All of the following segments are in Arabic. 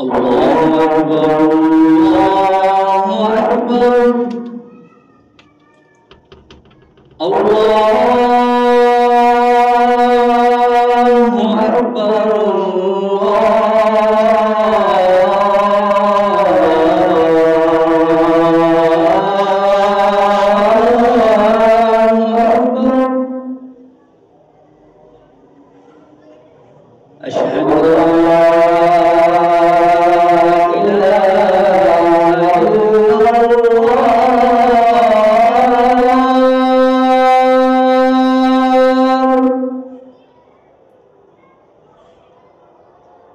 الله أكبر الله أكبر الله أكبر أشهد أن لا إله إلا الله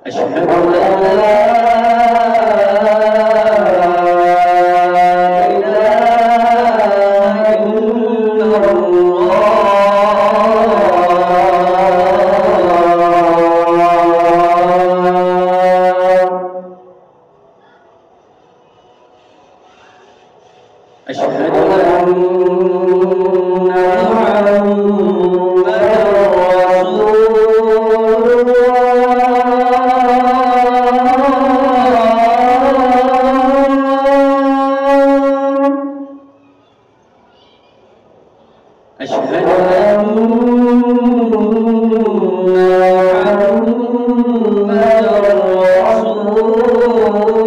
أشهد أن لا إله إلا الله أشهد أن محمدًا رسول الله أشهد أن محمدًا رسول